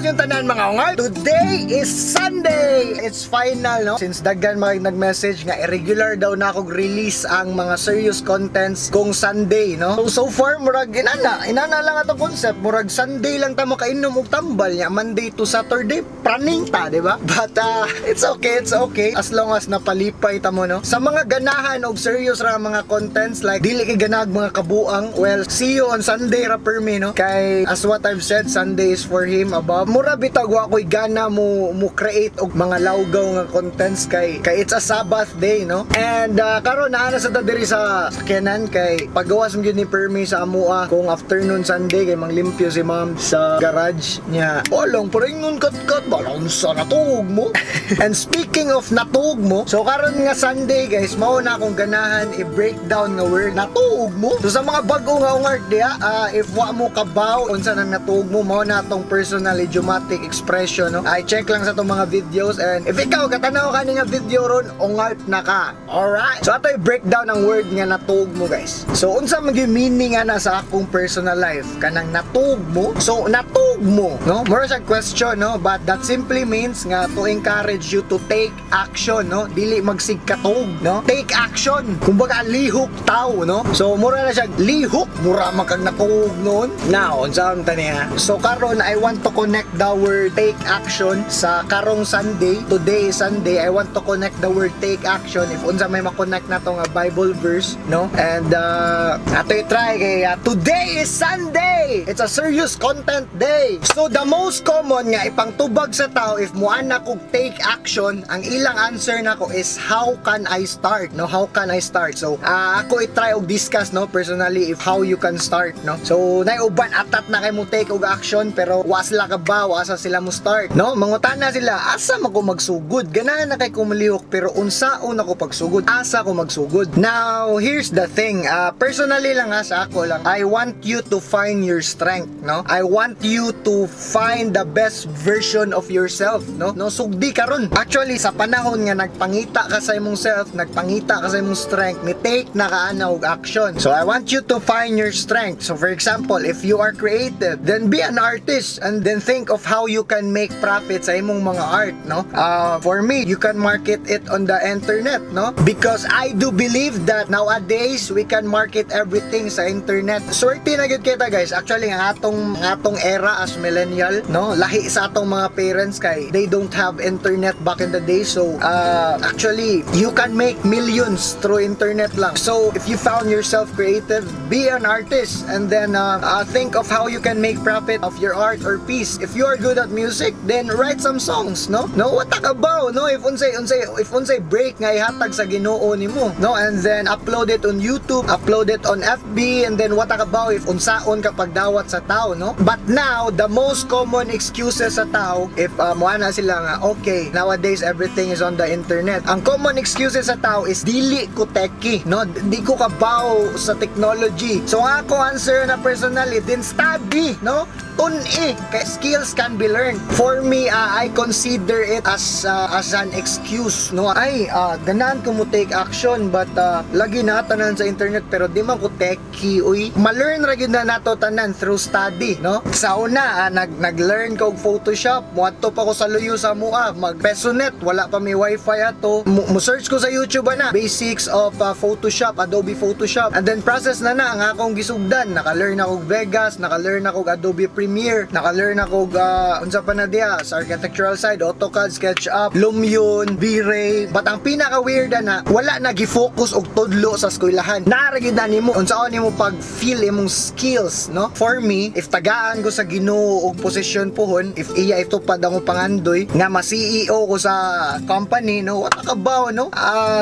yung tanan mga ungal. Today is Sunday. It's final, no? Since daggan nag-message nga irregular daw na akong release ang mga serious contents kung Sunday, no? So far murag inana lang atong concept. Murag Sunday lang ta mo kainom og tambal nya. Monday to Saturday praning ta, di ba? But it's okay. As long as napalipay ta mo, no? Sa mga ganahan og serious ra mga contents like dili kay ganag mga kabuang, well, see you on Sunday ra per me, no? Kay as what I've said, Sunday is for him above. Mura bitag wa ko'y gana mo create og mga lawgaw nga contents kay it's a Sabbath day, no? And karon naana sa diri sa sakyanan kay pagawas mo gyud ni permi sa amua kung afternoon Sunday kay manglimpyo si ma'am sa garage niya. Olong paringon kat balon sa natug mo. And speaking of natug mo, so karon nga Sunday guys, mao na akong ganahan i-breakdown nga word natug mo. So sa mga bag-o nga ungart diha, if wa mo kabaw unsa nang natug mo, mao na tong personal idiomatic expression, no? I check lang sa tong mga videos, and if ikaw katanaw ka nga video ron, ungart na ka. Alright, so ato i-breakdown ang word nga natug mo guys. So unsa man gyud meaning ana sa akong personal life kanang natug mo? So natug mo, no? More sa question, no? But that simply means nga to encourage you to take action, no? Dili magsigkatog, no? Take action. Kumbaga lihok tao, no? So mura na siya lihok, mura makag natug noon. Now, unsa ang taniya? So karon I want to connect the word take action sa karong Sunday. Today is Sunday. I want to connect the word take action if unsa may ma-connect na to nga Bible verse, no? And ato i-try kay today is Sunday. It's a serious content day. So the most common nga ipangtubag sa tao if muana kog take action, ang ilang answer nako is how can I start, no? How can I start? So ako i-try og discuss, no, personally if how you can start, no? So naiuban atat na kay mo take og action pero wasla ka ba, wasa sila mo start, no? Mangutana sila, asa man ko magsugod? Ganahan na kay kumulihok pero unsaon ako pagsugod? Asa ko magsugod? Now, here's the thing. Personally lang sa ako lang, I want you to find your strength, no? I want you to find the best version of yourself, no? No, sugdi karon. Actually, sa panahon nga nagpangita ka sa imong self, nagpangita ka sa imong strength, ni take na kaana og action. So, I want you to find your strength. So, for example, if you are creative, then be an artist and then think of how you can make profit sa imong mga art, no? For me, you can market it on the internet, no? Because I do believe that nowadays we can market everything sa internet. Swerte na gyud kita guys. Actually, ang atong era as millennial, no? Lahi sa atong mga parents kay they don't have internet back in the day. So, actually, you can make millions through internet lang. So, if you found yourself creative, be an artist and then think of how you can make profit of your art or piece. If you are good at music, then write some songs, no? No, what about, no? If unsay break nga ihatag sa Ginoo nimo, no? And then upload it on YouTube, upload it on FB, and then what about if unsaon ka pagdawat sa tao, no? But now, the most common excuses sa tao, if muana sila nga, okay, nowadays everything is on the internet. Ang common excuses sa tao is dili ko techie, no? Di ko kabaw sa technology. So ako answer na personally, then study, no? Tun-i, kay skills can be learned. For me, I consider it as an excuse, no? Ay, ganahan ko mo take action but lagi na tanan sa internet pero di man ko techie, uy. Ma-learn ra gyud na nato tanan through study, no? Sa una, nag-learn ko og Photoshop. Muadto pa ko sa luyo sa mua, mag-Pesonet, wala pa may wifi ato. Mo-search ko sa YouTube na basics of Photoshop, Adobe Photoshop. And then process na ang akong gisugdan. Naka-learn ako og Vegas, naka-learn ako og Adobe Premiere, naka-learn ako unsa pa na diya sa architectural side, AutoCAD, SketchUp, Lumion, V-Ray. But ang pinaka-weird na wala na gi-focus og tudlo sa eskwelahan. Naara gyud na nimo unsaon nimo pag-feel imong skills, no? For me, if tagaan ko sa Ginoo og posisyon pohon, if iya ito pa ang pangandoy nga ma-CEO ko sa company, no? What ka ba, no?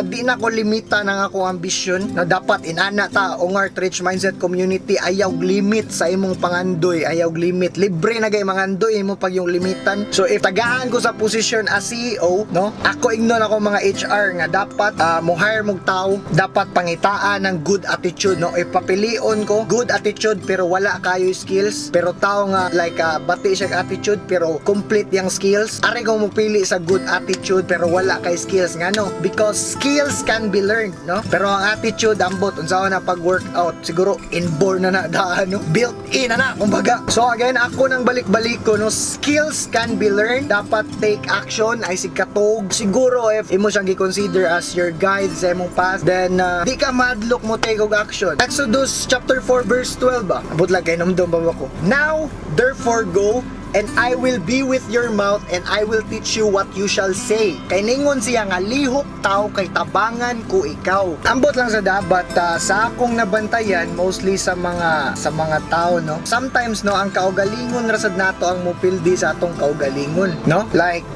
Di na ko limita ng akong ambisyon na dapat inana ta ungart rich mindset community, ayaw limit sa imong pangandoy, ayaw limit. Libre na gay mangandoy mo pag yung limitan. So if tagaan ko sa position as CEO, no? Ako ignon ako mga HR nga dapat mo hire mong tao, dapat pangitaan ng good attitude, no? Ipapilion ko good attitude pero wala kayo skills, pero tao nga like bati siya attitude pero complete yung skills. Ari ko mo pili sa good attitude pero wala kay skills nga, no? Because skills can be learned, no? Pero ang attitude ambot unsaon na pag workout siguro inborn na daan, no? Built in na kumbaga. So again, ako nang balik-balik Domingo, no, skills can be learned. Dapat take action ay si katog. Siguro if imo siyang gi-consider as your guide sa imong path, then di ka madlock mo take og action. Exodus chapter 4 verse 12 ba? Abot lang kay namdom ba ko. Now therefore go, and I will be with your mouth, and I will teach you what you shall say. Kay ningon siya nga, lihok tao kay tabangan ko ikaw. Ambot lang sa dapat sa akong nabantayan, mostly sa mga tao, no. Sometimes, no, ang kaugalingon rasad nato ang mupildi sa atong kaugalingon, no. Like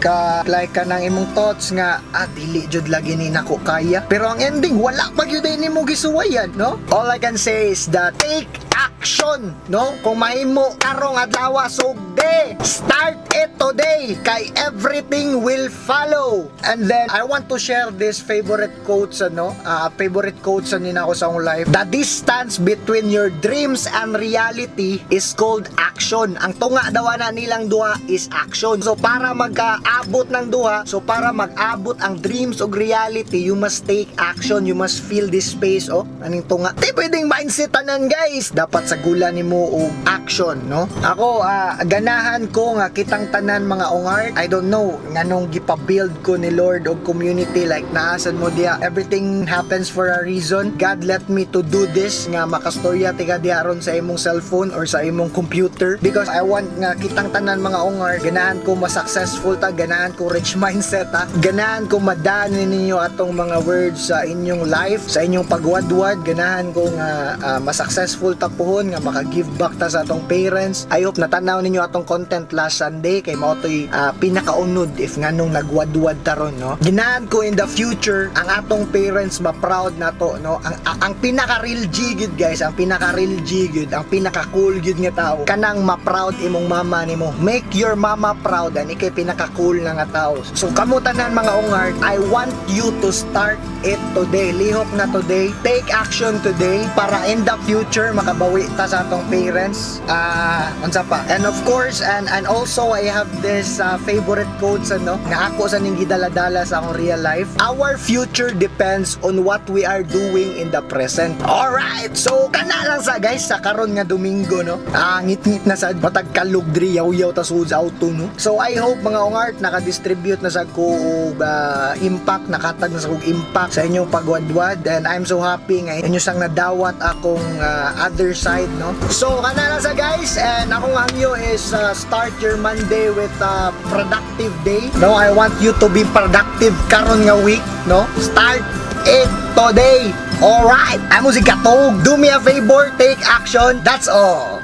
kanang imong thoughts nga, dili jud lagi ni nako kaya. Pero ang ending, wala pa gyud nimo gisuwayan, no. All I can say is that take action, no. Kung mahimo karong adlaw, sugde. Start it today, kay everything will follow. And then I want to share this favorite quotes, favorite quotes nina ko sa akong life. The distance between your dreams and reality is called action. Ang tunga daw na nilang duha is action. So para magkaabot ng duha, so para mag-abot ang dreams o reality, you must take action. You must feel this space. Aning tunga, di pwedeng mindset tanan, guys. Dapat sa gula nimo og action, no. Ako ganahan ko nga kitang tanan mga ongart. I don't know nganong gipa-build ko ni Lord og community, like naasan mo diya, everything happens for a reason. God let me to do this nga makastorya tiga diaron sa imong cellphone or sa imong computer, because I want nga kitang tanan mga ongart, ganahan ko ma-successful ta, ganahan ko rich mindset ta, ganahan ko madaanin ninyo atong mga words sa inyong life, sa inyong pagwadwad, ganahan ko nga ma-successful ta pohon nga maka-give back ta sa atong parents. I hope natanaw ninyo atong content last Sunday, kay mao toy pinakaunod if nganong nagwadwad taron, no. Ginahan ko in the future ang atong parents ma-proud nato, no. Ang pinaka real G good, guys, ang pinaka real G good, ang pinaka cool good nga tao kanang ma-proud imong mama nimo. Make your mama proud, and ikay pinaka cool na nga tao. So kamo tanan mga ongart, I want you to start it today. Lihok na today, take action today para in the future makabawi ta sa atong parents. Unsa pa? And of course, and also I have this favorite quotes, nga ako sa ning gidala-dala sa akong real life. Our future depends on what we are doing in the present. Alright, so kana lang sa, guys, sa karon nga Domingo, no. Ngit-ngit na sa matag kalugdri yaw-yaw ta sud sa auto, no. So I hope mga ongart naka-distribute na sa ko impact, nakatag na sa kog impact sa inyong pagwadwad, and I'm so happy nga inyo sang nadawat akong other side, no. So kana lang sa, guys, and akong hangyo is start your Monday with a productive day, no. I want you to be productive karon nga week, no. Start it today. Alright, amo si Katog. Do me a favor, take action. That's all.